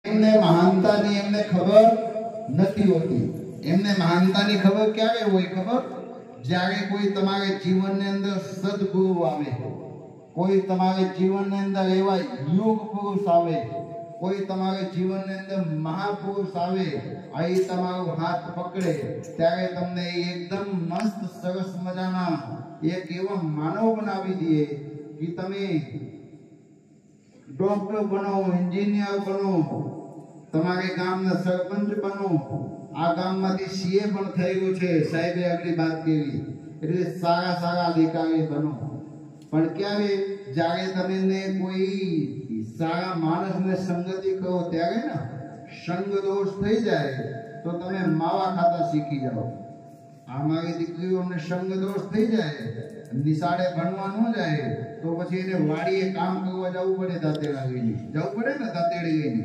એમને મહાનતાની એમને ખબર નથી હોતી. એમને મહાનતાની ખબર ક્યારે હોય ખબર? જ્યારે કોઈ તમારે જીવનની અંદર સદગુરુ આવે, કોઈ તમારે જીવનની અંદર એવા યુગ પુરુષ આવે, કોઈ તમારે જીવનની અંદર મહાપુરુષ આવે, આ તમારો હાથ પકડે ત્યારે તમને એકદમ મસ્ત સરસ મજાના એક એવા માનવ બનાવી દે કે તમે ડોક્ટર બનો, એન્જિનિયર બનો, તમારે ગામના સરપંચ બનો. આ ગામમાંથી સીએ પણ થયેલું છે, સાહેબે આગળ વાત કરી, એટલે સારા સારા અધિકારી બનો. પણ ક્યારે? જ્યારે તમે કોઈ સારા માણસને સંગતિ કરો ત્યારે ને સંગ દોષ થઈ જાય તો તમે માવા ખાતા શીખી જાઓ. આ મારી દીકરીઓને સંગ દોષ થઈ જાય, નિશાળે ભણવા ન જાય તો પછી એને વાડીએ કામ કરવા જવું પડે, દાંતેડા લઈને જવું પડે ને, દાંતેડી લઈને.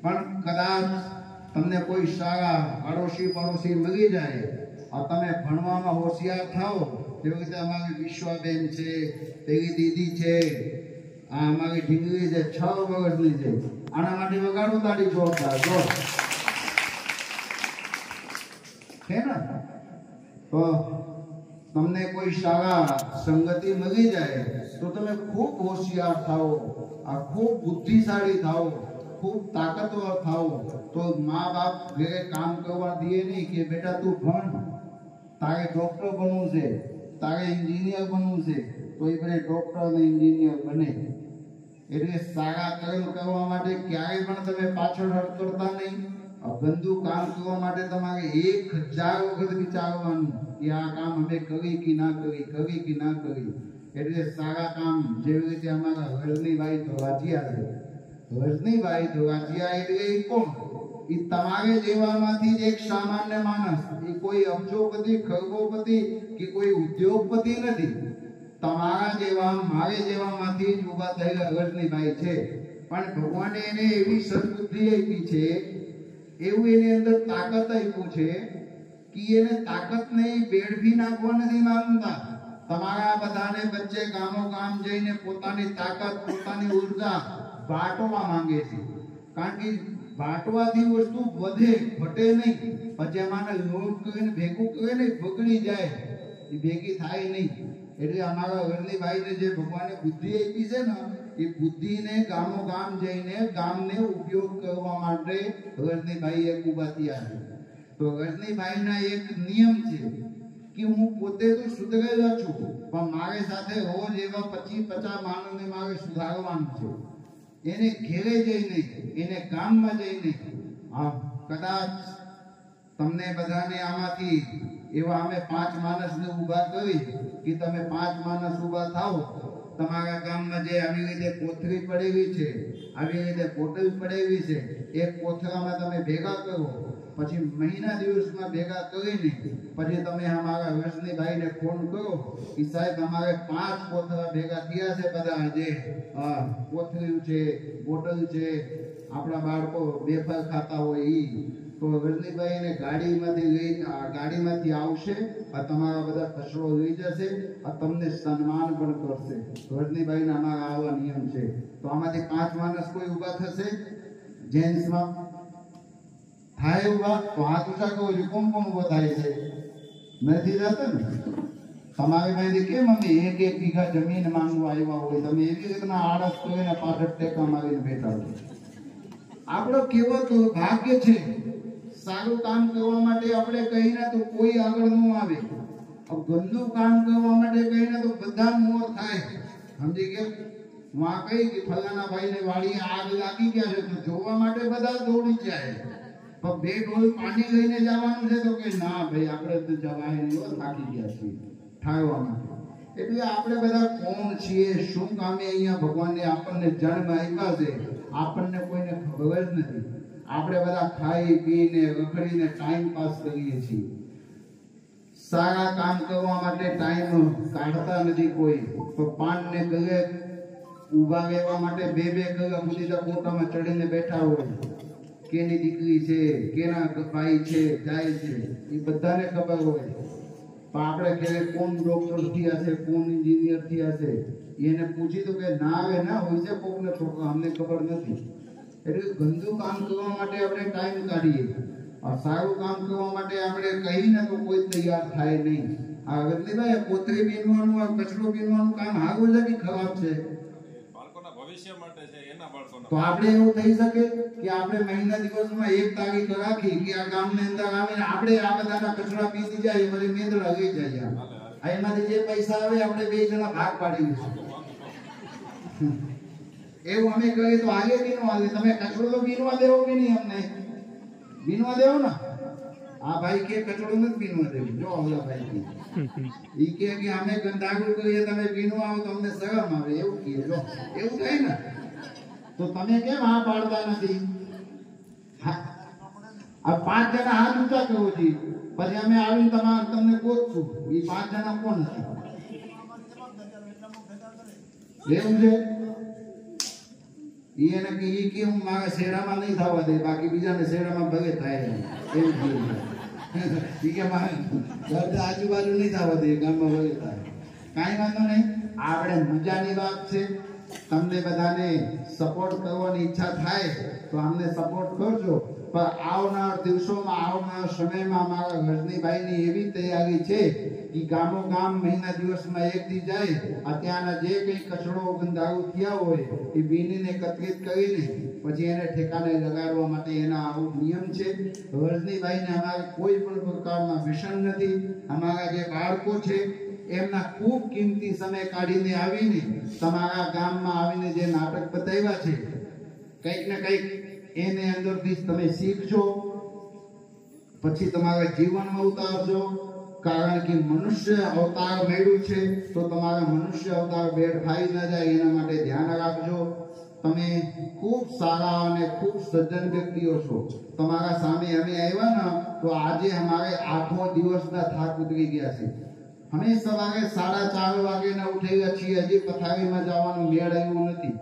પણ કદાચ તમને કોઈ સારા પડોશી મળી જાય, આ તમે ભણવામાં હોશિયાર થાઓ, તેવી રીતે અમારી વિશ્વાબેન છે, તેવી દીદી છે, આ અમારી ઢીંગલી છે, 6 વર્ષની છે. આના માટે વગાડો તાળી જોરદાર જો છે ને. તો તમને કોઈ સારા સંગતિ મળી જાય તો તમે ખૂબ હોશિયાર થાઓ, આ ખૂબ બુદ્ધિશાળી થાઓ, ખૂબ તાકાતવર થાઓ. તો મા બાપ ઘરે કામ કરવા દે નહીં કે બેટા તું ભણ, તારે ડોક્ટર બનવું છે, તારે એન્જિનિયર બનવું છે, તો એ બધા ડોક્ટર અને એન્જિનિયર બને. એટલે સારા કર્મ કરવા માટે ક્યારેય પણ તમે પાછળ હટ કરતા નહીં. ગંદુ કામ કરવા માટે તમારે 1000 વખત વિચારવાનું કે આ કામ અમે કરી કે ના કરી, કરી કે ના કરી. એટલે સારા કામ, જેવી રીતે અમારા હરણીભાઈ ધોવાજીયા છે, હરણીભાઈ ધોવાજીયા એટલે કોણ? એ તમારે જેવામાંથી જ એક સામાન્ય માણસ, એ કોઈ અબજોપતિ, ખરબોપતિ કે કોઈ ઉદ્યોગપતિ નથી. તમારા જેવા, મારે જેવામાંથી જ ઉભા થયેલા હરણીભાઈ છે. પણ ભગવાને એને એવી સદબુદ્ધિ આપી છે, એવું એની અંદર તાકાત આપ્યું છે કે એને તાકાતને બેડફી નાખવા નથી માંગતા. તમારા બધાને વચ્ચે ગામો ગામ જઈને પોતાની તાકાત, પોતાની ઉર્જા બાંટવા માંગે છે. કારણ કે બાંટવાથી વસ્તુ વધે, ઘટે નહીં. પછી એમાં લોટ કરીને ભેગું કરે ને બગડી જાય, એ ભેગી થાય નહીં. એટલે અમારા હરણીભાઈને જે ભગવાને બુદ્ધિ આપી છે ને, એ બુદ્ધિને ગામો ગામ જઈને ગામને ઉપયોગ કરવા માટે હરણીભાઈ એક ઉભા થયા છે. તો હરણીભાઈના એક નિયમ છે કે હું પોતે તો સુધરેલો છું, પણ મારી સાથે રોજ એવા 25-50 માણસને મારે સુધારવાનું છે. એને ઘેરે જઈને, એને ગામમાં જઈને, કદાચ તમને બધાને આમાંથી એવા અમે 5 માણસને ઊભા કરી કે તમે 5 માણસ ઊભા થાઓ. તમારા ગામમાં જે આવી રીતે કોથળી પડેલી છે, આવી રીતે બોટલ પડેલી છે, એક કોથળામાં તમે ભેગા કરો. પછી મહિના દિવસમાં ભેગા કરીને પછી તમે અમારા હરણીભાઈને ફોન કરો કે સાહેબ અમારે 5 કોથળા ભેગા થયા છે, બધા જે કોથળી છે, બોટલ છે, આપણા બાળકો બેફર ખાતા હોય ઈ. તો હરણીભાઈ એને ગાડીમાંથી આવશે, તમારા બધા કચરો લઈ જશે, તમને સન્માન પણ કરશે. હરણીભાઈના અમારા આવા નિયમ છે. તો આમાંથી 5 માણસ કોઈ ઊભા થશે જેન્ટ્સમાં? થાય ઉભા? તો હાથ ઊંચા કરો છો. કોણ કોણ ઉભા થાય છે? નથી જતા ને. તમારી પાસે કેમ અમે 1 વીઘા જમીન માંગવા આવ્યા હોય, તમે એવી રીતના આળસ કરીને પાછળ ટેકા મારીને બેઠા છો. આપણો કેવો તો ભાગ્ય છે, સારું કામ કરવા માટે આપણે કહીને તો કોઈ આગળ ન આવે, ગંદુ કામ કરવા માટે કહીને તો બધા મોર થાય. સમજી ગયા? હું આ કહી કે ફલાણા ભાઈને વાડીએ આગ લાગી ગયા છે, તો જોવા માટે બધા દોડી જાય. પણ 2 ડોલ પાણી લઈને જવાનું છે તો કે ના ભાઈ આપણે તો જવાય નહીં, થાકી ગયા છીએ ઠારવા માટે. એટલે આપણે બધા કોણ છીએ, શું કામે અહીંયા ભગવાને આપણને જન્મ આપ્યા છે, આપણને કોઈને ખબર જ નથી. આપણે બધા ખાઈ પીને રખડીને ટાઈમ પાસ કરીએ છીએ. સારા કામ કરવા માટે ટાઈમ કાઢતા નથી કોઈ. તો 5 ને કલાક ઊભા રહેવા માટે 2-2 કલાક સુધી તો કોટામાં ચડીને બેઠા હોય. કેની દીકરી છે, કેના ભાઈ છે, જાય છે, એ બધાને ખબર હોય. પણ આપણે કે કોણ ડોક્ટર થયા છે, કોણ એન્જિનિયર થયા છે, એને પૂછી તો કે ના આવે ના હોય છે કોકને છોકરા, અમને ખબર નથી. એટલે ગંદુ કામ કરવા માટે આપણે ટાઈમ કાઢીએ, और સારું કામ કરવા માટે આપણે કહીને તો કોઈ તૈયાર થાય નહીં। આ ગંદીભાઈ પોતરી બીનવાનું આ કચરો બીનવાનું કામ હારું છે કે ખરાબ છે? બાળકોના ભવિષ્ય માટે છે, એના બાળકોના। તો આપણે એવું થઈ શકે કે આપણે મહિના દિવસમાં એક તારીખ રાખી કે આ ગામની અંદર આવીને આપણે આ બધાના કચરા પીતી જાય પછી મેંદડા ગઈ જાય, આ એમાંથી જે પૈસા આવે આપણે બે જણા ભાગ પાડી દઈશું। એવું અમે કરીએ તો આગે બીનવા દે, તમે કચરો તો બીનવા દેવો કે નહીં? અમને બીનવા દેવો ને? આ ભાઈ કે કચરો નથી બીનવા દેવું, જો ઓલા ભાઈ કે ઈ કે અમે ગંદાગુ કરીએ તમે બીનવા આવો તો અમને શરમ આવે, એવું કહે। જો એવું થાય ને તો તમે કેમ આ પાડતા નથી? આ 5 જણા હાથ ઊંચા કરો છી, પછી અમે આવીને તમને ગોતશું એ 5 જણા કોણ હતા? એવું છે? એને કે ઈ કે હું મારા શેડામાં નહીં થવા દે, બાકી બીજાને શેડામાં ભલે થાય એમ કહ્યું। ઈ કે મારે આજુબાજુ નહીં થવા દે, ગામમાં ભલે થાય, કાંઈ વાંધો નહીં। આપણે મજાની વાત છે, તમને બધાને સપોર્ટ કરવાની ઈચ્છા થાય તો અમને સપોર્ટ કરજો, પણ આવનાર દિવસોમાં આવનાર સમયમાં મારા રજનીભાઈની એવી તૈયારી છે કે ગામો ગામ મહિના દિવસમાં એક દી જાય, અત્યારના જે કંઈ કચરો ગંધારું થયા હોય એ બીનીને એકત્રિત કરીને પછી એને ઠેકાને લગાડવા માટે એના આવું નિયમ છે। રજનીભાઈને અમારે કોઈ પણ પ્રકારના વ્યસન નથી। અમારા જે બાળકો છે એમના ખૂબ કિંમતી સમય કાઢીને આવીને તમારા ગામમાં આવીને જે નાટક બતાવ્યા છે, કંઈક ને કંઈક એને અંદરથી તમે શીખજો, પછી તમારા જીવનમાં ઉતારજો। કારણ કે મનુષ્ય અવતાર મેળવ્યું છે તો તમારા મનુષ્ય અવતાર બેડફાઈ ન જાય એના માટે ધ્યાન રાખજો। તમે ખૂબ સારા અને ખૂબ સજ્જન વ્યક્તિઓ છો। તમારા સામે અમે આવ્યા ને તો આજે અમારે આખો દિવસના થાક ઉતરી ગયા છે। અમે સવારે 4:30 વાગે ઉઠી ગયા છીએ, હજી પથારીમાં જવાનું મેળ આવ્યું નથી।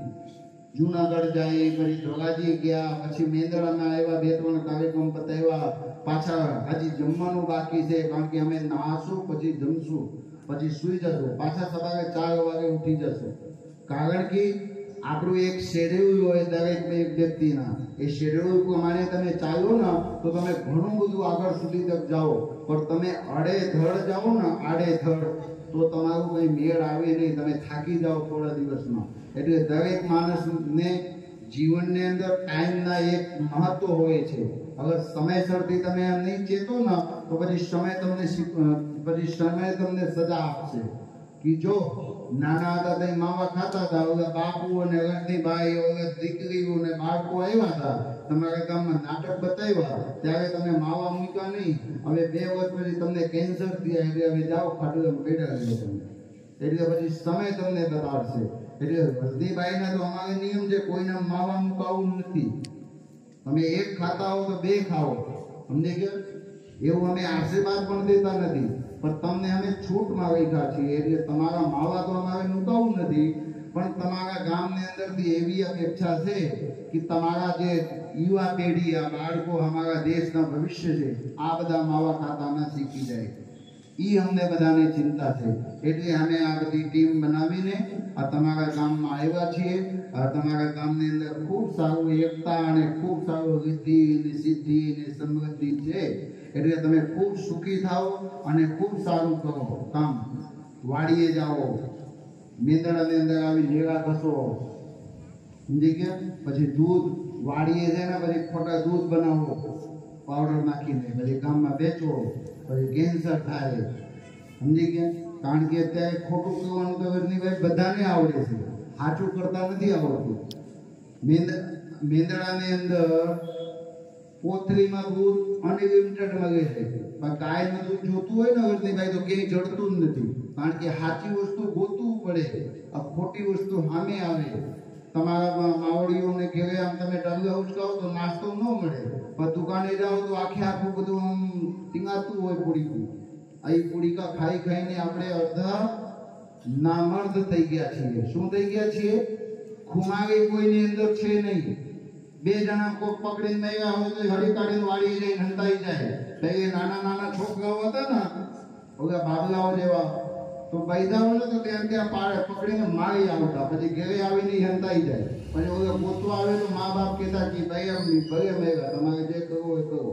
જૂનાગઢ જાય, પછી ધોરાજી ગયા, પછી મેંદડામાં આવ્યા, 2-3 કાર્યક્રમ પતાવ્યા, પાછા હજી જમવાનું બાકી છે, કારણ કે અમે નાશું પછી જમશું પછી સુઈ જશું, પાછા સવારે 4 વાગે ઉઠી જશું। કારણ કે આપણું એક શેડ્યુલ હોય દરેક વ્યક્તિના, એ શેડ્યુલ પ્રમાણે તમે ચાલો ને તો તમે ઘણું બધું આગળ સુધી તક જાઓ, પણ તમે આડેધડ જાઓ ને આડેધડ તો તમારું કઈ મેળ આવે નહીં, તમે થાકી જાઓ થોડા દિવસમાં। એટલે દરેક માણસને જીવનની અંદર ટાઈમના એક મહત્વ હોય છે। અગર સમયસરથી તમે એમ નહીં ચેતો ને તો પછી સમય તમને સજા આપશે। કે જો નાના હતા તે માવા ખાતા હતા, હવે બાપુ અને રણજીભાઈ હવે દીકરીઓ અને બાળકો આવ્યા હતા, તમારા ગામમાં નાટક બતાવ્યા, ત્યારે તમે માવા મૂક્યા નહીં, હવે 2 વર્ષ પછી તમને કેન્સર થયા, એટલે હવે જાઓ ખાટું બેઠા રહ્યો તમે, એટલે પછી સમય તમને બતાડશે। એટલે રણજીભાઈના તો અમારે નિયમ છે, કોઈને માવા મુકાવું નથી, તમે એક ખાતા હો તો 2 ખાઓ, સમજે કે એવું અમે આશીર્વાદ પણ દેતા નથી, પણ તમને અમે છૂટમાં રાખ્યા છીએ। એટલે તમારા માવા તો અમારે મુકાવું નથી, પણ તમારા ગામની અંદરથી એવી અપેક્ષા છે કે તમારા જે યુવા પેઢી, આ બાળકો અમારા દેશના ભવિષ્ય છે, આ બધા માવા ખાતા ન શીખી જાય, ઈ અમને બધાને ચિંતા છે। એટલે અમે આ બધી ટીમ બનાવીને આ તમારા ગામમાં આવ્યા છીએ। તમારા ગામની અંદર ખૂબ સારું એકતા અને ખૂબ સારું રિદ્ધિ અને સિદ્ધિ અને સમૃદ્ધિ છે। એટલે તમે ખૂબ સુખી થાઓ અને ખૂબ સારું કરો કામ। વાડીએ જાઓ, મેંદડાની અંદર આવી લેવા ઘસો, સમજી ગયા, પછી દૂધ વાડીએ જાય ને પછી ખોટા દૂધ બનાવો પાવડર નાખીને, પછી ગામમાં વેચો, પછી કેન્સર થાય, સમજી ગયા। કારણ કે અત્યારે ખોટું કરવાનું તો ભાઈ બધાને આવડે છે, સાચું કરતા નથી આવડતું। મેંદડાની અંદર કોથળીમાં દૂધ અનલિમિટેડ મળે છે, પણ ગાયનું દૂધ જોતું હોય ને ભાઈ તો ક્યાંય જડતું જ નથી, કારણ કે સાચી વસ્તુ ગોતવું પડે, આ ખોટી વસ્તુ સામે આવે। તમારા માવડીઓને ઘેરે આમ તમે ટંગા ઉચકાવો તો નાસ્તો ન મળે, પણ દુકાને જાઓ તો આખું બધું આમ ટીંગાતું હોય પૂડીકું। આ પૂડીકા ખાઈ ખાઈને આપણે અડધા નામર્દ થઈ ગયા છીએ। શું થઈ ગયા છીએ? ખુમારી કોઈની અંદર છે નહીં। 2 જણા કોક પકડીને આવ્યા હોય તો હળી કાઢીને વાળી જઈને હંતાઈ જાય। તો એ નાના છોકરાઓ હતા ને, ઓલા બાબલાઓ જેવા, તો બૈદાઓ ને તો ત્યાં ત્યાં પાડે પકડીને મારી આવતા, પછી ઘરે આવીને હંતાઈ જાય, પછી ઓલો ગોતવા આવે તો મા બાપ કહેતા કે ભાઈ એમ ભલે મેળા તમારે જે કરવું એ કરો.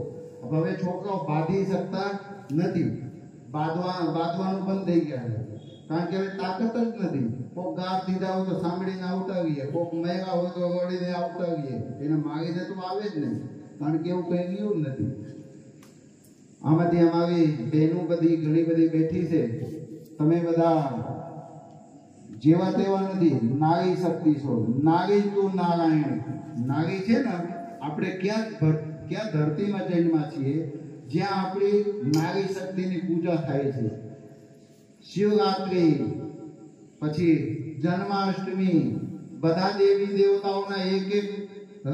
હવે છોકરાઓ બાંધી શકતા નથી, બાંધવાનું બંધ થઈ ગયા છે, કારણ કે હવે તાકાત જ નથી. કોક ગાર દીધા હોય તો સાંભળીને આવતાવીએ, કોક મેળા હોય તો વળીને આવતાવીએ, એને માગીને તો આવે જ નહીં, કારણ કે એવું કઈ ગયું જ નથી. આમાંથી અમારી બહેનો બધી ઘણી બધી બેઠી છે, તમે બધા જેવા તેવા નથી, નારી શક્તિ છો. નારી તું નારાયણ. નારી છે ને, આપણે ક્યાં ધરતીમાં જન્મા છીએ જ્યાં આપણી નારી શક્તિની પૂજા થાય છે. શિવરાત્રિ, પછી જન્માષ્ટમી, બધા દેવી દેવતાઓના એક એક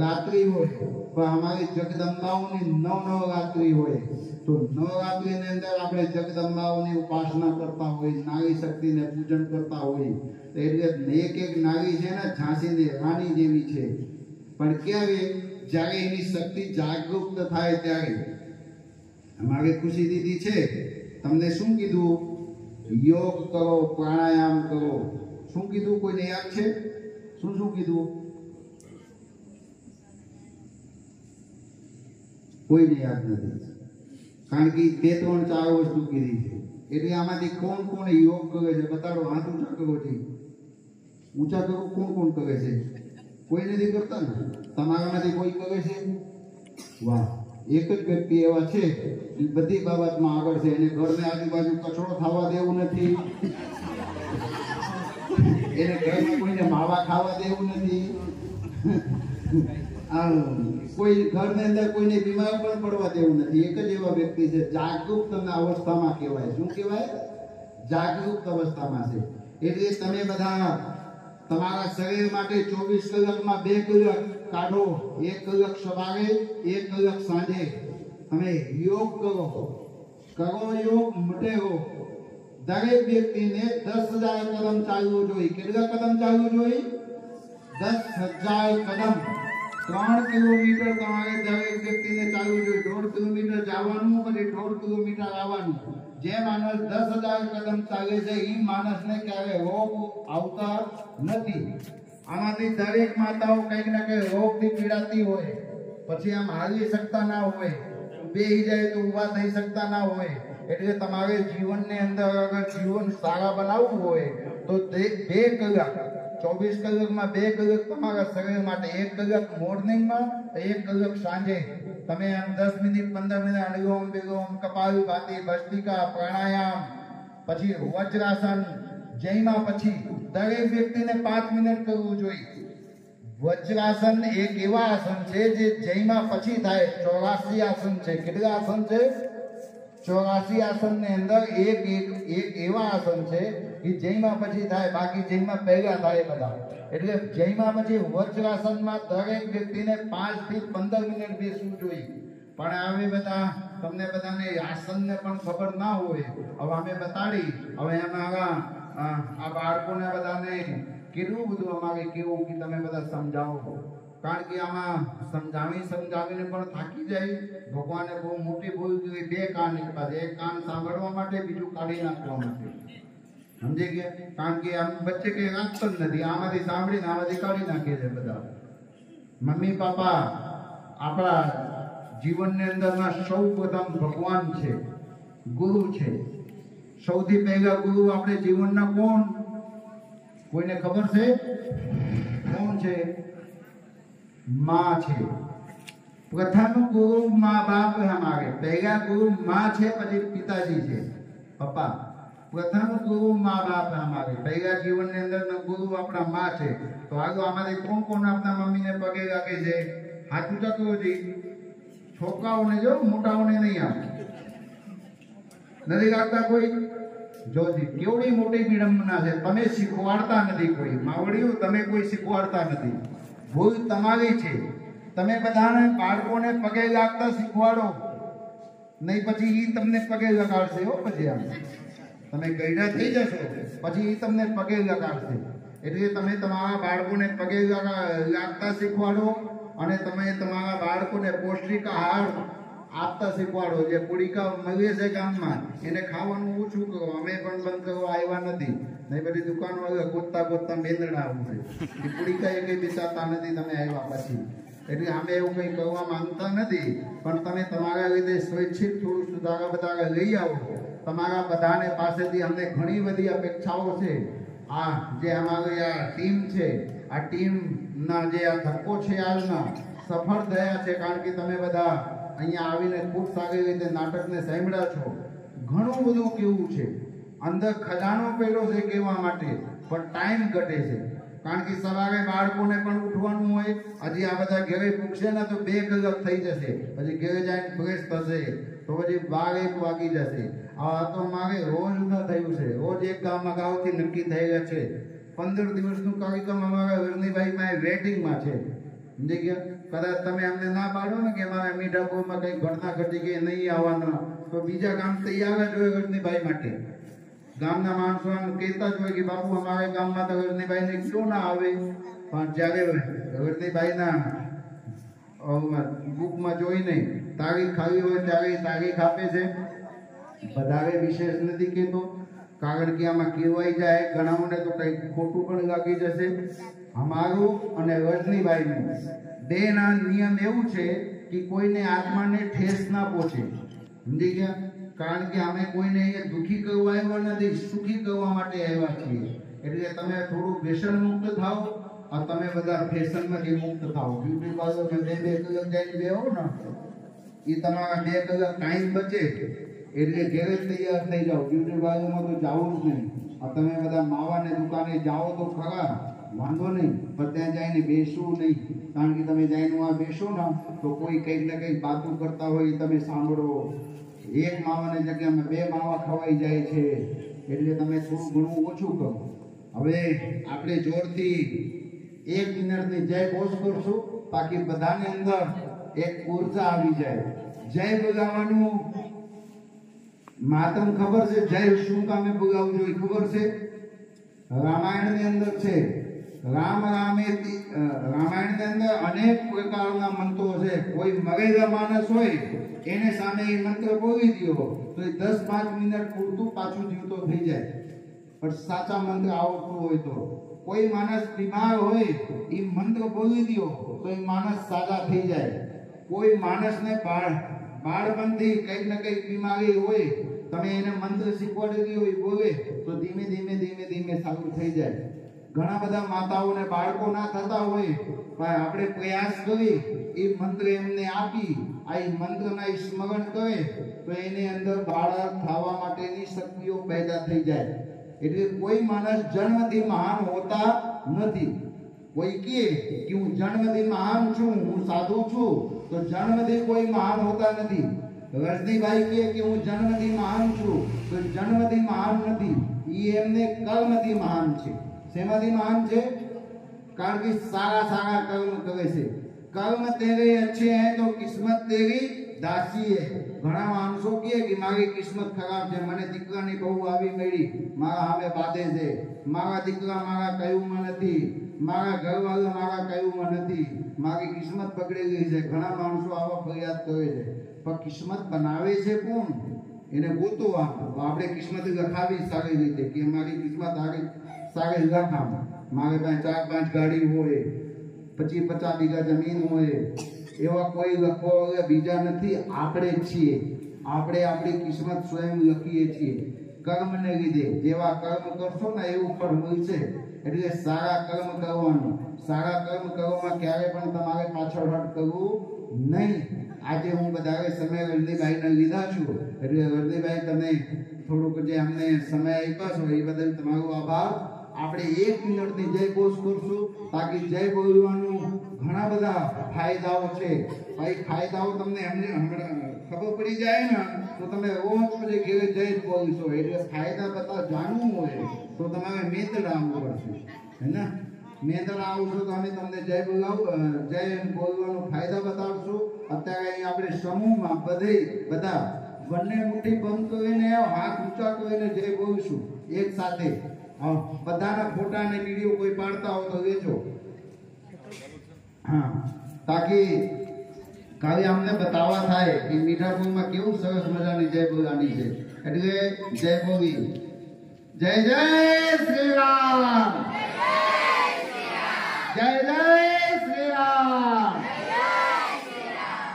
રાત્રિ હોય, પણ અમારી જગદંબાઓની 9 રાત્રિ હોય. તો નવરાત્રિની અંદર આપણે જગદંબાઓની ઉપાસના કરતા હોય, નારી શક્તિને પૂજન કરતા હોય. એટલે એક નારી છે ને, ઝાંસીની રાણી જેવી છે, પણ ક્યારે જ્યારે એની શક્તિ જાગૃત થાય ત્યારે. અમારી ખુશી દીદી છે, તમને શું કીધું? યોગ કરો, પ્રાણાયામ કરો. શું કીધું? કોઈને યાદ છે? શું કીધું? કોઈને યાદ નથી, કારણ કે 2-3-4 વસ્તુ કીધી છે. એટલે આમાંથી કોણ કોણ યોગ કરે છે? બતાડો, હાથ ઊંચા કરો છે. ઊંચા કરો. કોણ કરે છે? કોઈ નથી કરતા ને? તમારામાંથી કોઈ કરે છે? વાહ, એક જ વ્યક્તિ એવા છે, એ બધી બાબતમાં આગળ છે. એને ઘરને આજુબાજુ કચરો થવા દેવું નથી, એને ઘરમાં કોઈને માવા ખાવા દેવું નથી, કોઈ ઘરની અંદર કોઈને બીમાર પણ પડવા દેવું નથી. એક જ એવા વ્યક્તિ છે, જાગૃત અવસ્થામાં કહેવાય. શું કહેવાય? જાગૃત અવસ્થામાં છે. એટલે તમે બધા તમારા શરીર માટે 24 કલાકમાં 2 કલાક કાઢો. 1 કલાક સવારે, 1 કલાક સાંજે. તમે યોગ કરો. યોગ મટેરો. દરેક વ્યક્તિને 10,000 કદમ ચાલવું જોઈએ. કેટલા કદમ ચાલવું જોઈએ? 10,000 કદમ. 3 કિલોમીટર તમારે દરેક વ્યક્તિને ચાલવું જોઈએ. 1.5 કિલોમીટર જવાનું, પછી 1.5 કિલોમીટર આવવાનું. જે માણસ 10,000 કદમ ચાલે છે, એ માણસને ક્યારે રોગ આવતા નથી. આમાંથી દરેક માતાઓ કંઈક ના કંઈક રોગથી પીડાતી હોય, પછી આમ હાલી શકતા ના હોય, બેહી જાય તો ઊભા થઈ શકતા ના હોય. એટલે તમારે જીવનની અંદર અગર જીવન સારા બનાવવું હોય તો 2 કલાક, 24 કલાકમાં 2 કલાક તમારા શરીર માટે. 1 કલાક મોર્નિંગમાં, 1 કલાક સાંજે. તમે આમ 10 મિનિટ 15 મિનિટ અનુલોમ વિલોમ, કપાલભાતિ, ભસ્ત્રિકા, પ્રાણાયામ, પછી વજ્રાસન. જયમાં પછી દરેક વ્યક્તિને 5 મિનિટ કરવું જોઈએ. વજ્રાસન એક એવા આસન છે જે જયમાં પછી થાય. 84 આસન છે. કેટલા આસન છે? 84 આસન ની અંદર એક એવા આસન છે કે જયમાં પછી થાય, બાકી જયમાં પહેલા થાય બધા. એટલે જયમાં પછી વજ્રાસનમાં દરેક વ્યક્તિને 5 થી 15 મિનિટ બેસવું જોઈએ. પણ હવે બધા તમને બધાને આસનને પણ ખબર ના હોય. હવે અમે બતાડી, હવે અમારા આ બાળકોને બધાને કેટલું બધું અમારે કેવું કે તમે બધા સમજાવો, કારણ કે આમાં સમજાવીને પણ થાકી જાય. ભગવાને બહુ મોટી ભૂલ કરી. 2 કાન નીકળ્યા, એક કાન સાંભળવા માટે, બીજું કાઢી નાખવા માટે. સમજી ગયા? કારણ કે આમ બચ્ચે કઈ રાખતો જ નથી, આમાંથી સાંભળીને આમાંથી કાઢી નાખે છે બધા. મમ્મી પાપા આપણા જીવનની અંદરના સૌ પ્રથમ ભગવાન છે, ગુરુ છે. સૌથી પહેલા ગુરુ આપણે જીવનના કોણ? કોઈને ખબર છે? કોણ છે? માં છે. પ્રથમ ગુરુ મા બાપ હમારે. પહેલા ગુરુ માં છે, પછી પિતાજી છે, પપ્પા. પ્રથમ ગુરુ મા બાપ હમારે. પહેલા જીવનની અંદરના ગુરુ આપણા માં છે. તો આગળ આમાંથી કોણ કોણ આપણા મમ્મીને પગે લાગે છે? હાથ ઊંચા કરો જી. છોકરાઓને જો, મોટાઓને નહીં આપે. નથી લાગતા કોઈ? જોજી, કેવડી મોટી વિડંબના છે. તમે શીખવાડતા નથી કોઈ. માવડીઓ, તમે કોઈ શીખવાડતા નથી. ભૂલ તમારી છે. તમે બધાને બાળકોને પગે લાગતા શીખવાડો, નહીં પછી ઈ તમને પગે લગાડશે. હો, પછી આમ તમે ગયડા થઈ જશો, પછી ઈ તમને પગે લગાડશે. એટલે તમે તમારા બાળકોને પગે લાગતા શીખવાડો, અને તમે તમારા બાળકોને પૌષ્ટિક આહાર આપતા શીખવાડો. જે પુડીકા મળે છે ગામમાં એને ખાવાનું ઓછું કરો. અમે પણ બંધ કરવા આવ્યા નથી. નહીં બધી દુકાનો ગોતતા ગોતતા મેંદડા આવું છે એ પુડીકા એ કઈ બેસાતા નથી. તમે આવ્યા પછી એટલે અમે એવું કઈ કરવા માંગતા નથી, પણ તમે તમારા રીતે સ્વૈચ્છિક થોડું સુધારા બધારા લઈ આવો. તમારા બધાને પાસેથી અમને ઘણી બધી અપેક્ષાઓ છે. આ જે અમારી આ ટીમ છે, આ ટીમના જે આ ધક્કો છે આજના સફળ થયા છે, કારણ કે તમે બધા અહીંયા આવીને ખૂબ સારી રીતે નાટકને સાંભળ્યા છો. ઘણું બધું કેવું છે, અંદર ખજાનો પેલો છે કહેવા માટે, પણ ટાઈમ ઘટે છે. કારણ કે સવારે બાળકોને પણ ઉઠવાનું હોય. હજી આ બધા ઘરે પૂછશે ને તો 2 કલાક થઈ જશે. પછી ઘરે જઈને ફ્રેશ થશે તો પછી 12-1 વાગી જશે. આ તો મારે રોજ ન થયું છે. રોજ એક ગામમાં ગાવથી નક્કી થઈ ગયા છે. 15 દિવસનું કાર્યક્રમ અમારા રજનીભાઈમાં વેટિંગમાં છે. સમજી ગયા? કદાચ તમે અમને ના પાડો ને કે અમારા મીઠાપુરમાં કઈ ઘટના ઘટી કે નહીં આવવાના, તો બીજા ગામ તૈયાર જ હોય રજનીભાઈ માટે. ગામના માણસો કહેતા જ હોય કે બાપુ અમારા ગામમાં તો રજનીભાઈ ને ક્यों ના આવે? પણ જ્યારે રજનીભાઈના બુકમાં જોઈને તારીખ ખાલી હોય ત્યારે તારીખ આપે છે. વધારે વિશેષ નથી કહેતો, કારણ કે આમાં કહેવાય જાય ઘણાઓને તો કંઈક ખોટું પણ લાગી જશે. અમારું અને રજનીભાઈનું બેના નિયમ એવું છે કે કોઈને આત્માને ઠેસ ના પહોંચે. સમજી ગયા? કારણ કે અમે કોઈને દુઃખી કરવા આવ્યા નથી, સુખી કરવા માટે આવ્યા છીએ. એટલે તમે થોડું વ્યસન મુક્ત થાઓ અને તમે બધા ફેશનમાંથી મુક્ત થાઓ. બ્યુટી પાર્લરમાં 2 કલાક જઈને બેહો ને, એ તમારા 2 કલાક ટાઈમ બચે એટલે ઘેર જ તૈયાર થઈ જાઓ. બ્યુટી પાર્લરમાં તો જાવું જ નહીં. આ તમે બધા માવાને દુકાને જાઓ તો ખરા, વાંધો નહીં, પણ ત્યાં જઈને બેસવું નહીં. કારણ કે તમે જઈને આ બેસો ને તો કોઈ કંઈક ને કંઈક વાતો કરતા હોય તમે સાંભળો. એક માવાની જગ્યામાં 2 માવા ખવાઈ જાય છે. એટલે તમે થોડું ઘણું ઓછું કરો. હવે આપણે જોરથી 1 મિનિટની જય ઘોષ કરશું, તાકી બધાની અંદર એક ઉર્જા આવી જાય. જય બોલાવવાનું માતમ ખબર છે? જય શું કામે બોલાવવું જોઈએ ખબર છે? રામાયણની અંદર છે. રામાયણની અંદર અનેક પ્રકારના મંત્રો છે. કોઈ મરેલા માણસ હોય એને સામે એ મંત્ર બોલી દો તો એ 10-5 મિનિટ પૂરતું પાછું જીવતો થઈ જાય. પણ સાચા મંત્ર આવડતું હોય તો. કોઈ માણસ બીમાર હોય એ મંત્ર બોલી દો તો એ માણસ સાજા થઈ જાય. કોઈ માણસને બાળપણથી કંઈક ને કંઈક બીમારી હોય, તમે એને મંત્ર શીખવાડી દો, એ બોલે તો ધીમે ધીમે ધીમે ધીમે સારું થઈ જાય. ઘણા બધા માતાઓને બાળકો ના થતા હોય, પણ આપણે પ્રયાસ કરી એ મંત્ર એમને આપી, આ મંત્રના સ્મરણ કરે તો એની અંદર બાળક થવા માટેની શક્તિઓ પેદા થઈ જાય. એટલે કોઈ માણસ જન્મથી મહાન હોતા નથી. કોઈ કહે કે હું જન્મથી મહાન છું, હું સાધુ છું, તો જન્મથી કોઈ મહાન હોતા નથી. રજનીભાઈ કહે કે હું જન્મથી મહાન છું, તો જન્મથી મહાન નથી. એ એમને કર્મથી મહાન છે. શેમાંથી મહાન છે? કારણ કે સારા કર્મ કરે છે. કર્મ તેરે अच्छे हैं तो किस्मत तेरी दासी है. ઘણા માણસો કહે કે મારી કિસ્મત ખરાબ છે, મને દીકરાની બહુ આવી મળી, મારા સામે બાંધે છે, મારા દીકરા મારા કયુંમાં નથી, મારા ઘરવાળા મારા કયુંમાં નથી, મારી કિસ્મત બગડેલી છે. ઘણા માણસો આવા ફરિયાદ કરે છે. પણ કિસ્મત બનાવે છે કોણ? એને ગોતો. આપણે કિસ્મત લખાવી સારી રીતે કે મારી કિસ્મત સારી લખામ. મારે પાસે 4-5 ગાડી હોય, 25-50 વીઘા જમીન હોય, એવા કોઈ લખવા બીજા નથી, આપણે જ છીએ. આપણે આપણી કિસ્મત સ્વયં લખીએ છીએ કર્મને લીધે. જેવા કર્મ કરશો ને એવું ફળ મળશે. એટલે સારા કર્મ કરવાનું. સારા કર્મ કરવામાં ક્યારે પણ તમારે પાછળ હટ કરવું નહીં. આજે હું વધારે સમય રજનીભાઈને લીધા છું, એટલે રજનીભાઈ તમે થોડુંક જે અમને સમય આપ્યો છો એ બદલ તમારો આભાર. આપણે 1 મિનિટની જય ઘોષ કરશું, તાકી જય બોલવાનું ઘણા બધા ફાયદાઓ છે. ભાઈ ફાયદાઓ તમને ખબર પડી જાય ને તો તમે રોજ પછી ઘેરે જય જ બોલશો. એટલે ફાયદા બધા જાણવું હોય તો તમારે મેંદડા આવવું પડશે, હે ને? મેંદડા આવશો તો અમે તમને જય બોલવાનો ફાયદા બતાવશું. અત્યારે અહીં આપણે સમૂહમાં બધા બંને મુઠ્ઠી બંધ કરીને હાથ ઊંચા કરીને જય બોલશું એક સાથે. બધાના ફોટા અને વિડીયો કોઈ પાડતા હોય તો લેજો. હા, તાકી કાલે અમને બતાવવા થાય કે મીઠાપુરમાં કેવું સરસ મજાની જય બોલાની છે એટલે જય બોલી જય જય શ્રી રામ જય જય શ્રી રામ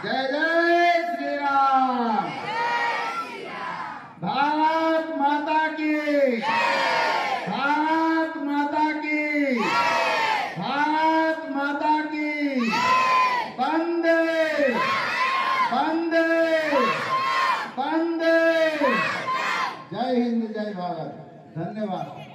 જય જય શ્રી રામ भारत माता की भारत माता की भारत माता की वंदे वंदे वंदे जय हिंद जय भारत धन्यवाद।